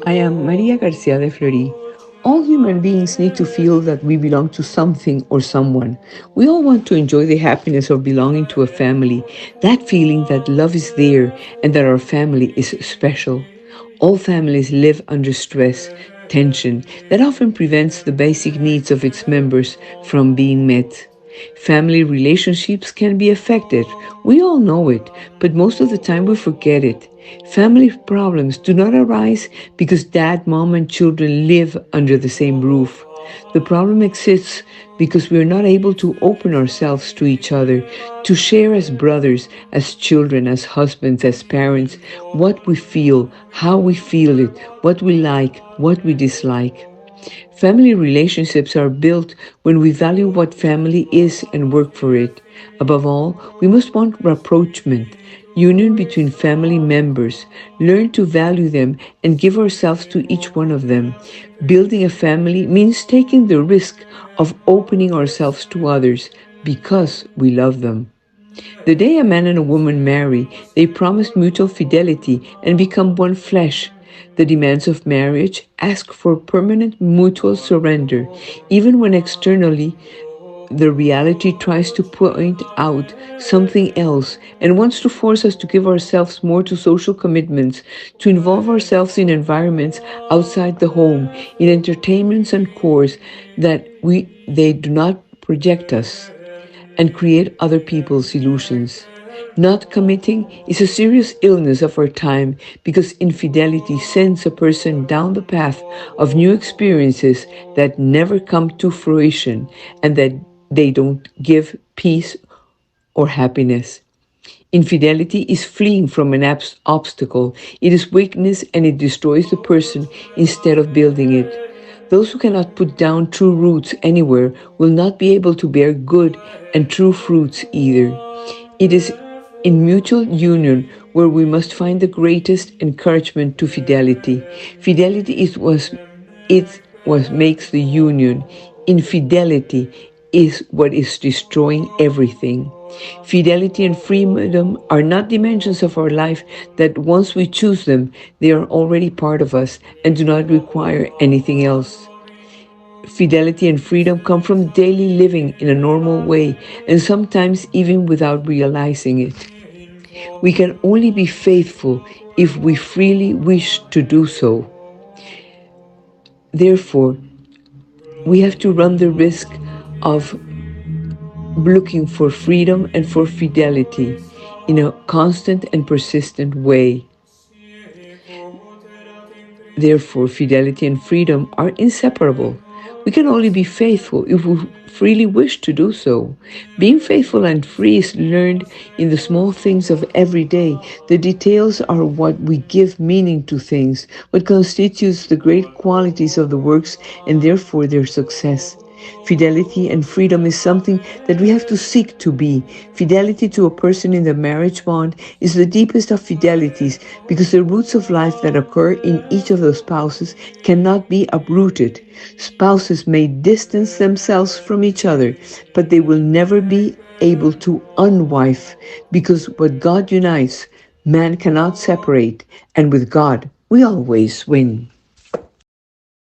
I am Maria Garcia de Fleury. All human beings need to feel that we belong to something or someone. We all want to enjoy the happiness of belonging to a family, that feeling that love is there and that our family is special. All families live under stress, tension that often prevents the basic needs of its members from being met. Family relationships can be affected. We all know it, but most of the time we forget it. Family problems do not arise because dad, mom, and children live under the same roof. The problem exists because we are not able to open ourselves to each other, to share as brothers, as children, as husbands, as parents, what we feel, how we feel it, what we like, what we dislike. Family relationships are built when we value what family is and work for it. Above all, we must want rapprochement, union between family members, learn to value them and give ourselves to each one of them. Building a family means taking the risk of opening ourselves to others because we love them. The day a man and a woman marry, they promise mutual fidelity and become one flesh. The demands of marriage ask for permanent mutual surrender, even when externally the reality tries to point out something else and wants to force us to give ourselves more to social commitments, to involve ourselves in environments outside the home, in entertainments and chores that they do not project us and create other people's illusions. Not committing is a serious illness of our time because infidelity sends a person down the path of new experiences that never come to fruition and that they don't give peace or happiness. Infidelity is fleeing from an obstacle. It is weakness and it destroys the person instead of building it. Those who cannot put down true roots anywhere will not be able to bear good and true fruits either. It is in mutual union where we must find the greatest encouragement to fidelity. Fidelity is what makes the union. Infidelity is what is destroying everything. Fidelity and freedom are not dimensions of our life that once we choose them, they are already part of us and do not require anything else. Fidelity and freedom come from daily living in a normal way and sometimes even without realizing it. We can only be faithful if we freely wish to do so. Therefore, we have to run the risk of looking for freedom and for fidelity in a constant and persistent way. Therefore, fidelity and freedom are inseparable. We can only be faithful if we freely wish to do so. Being faithful and free is learned in the small things of every day. The details are what we give meaning to things, what constitutes the great qualities of the works and therefore their success. Fidelity and freedom is something that we have to seek to be. Fidelity to a person in the marriage bond is the deepest of fidelities because the roots of life that occur in each of the spouses cannot be uprooted. Spouses may distance themselves from each other, but they will never be able to unwife because what God unites, man cannot separate, and with God, we always win.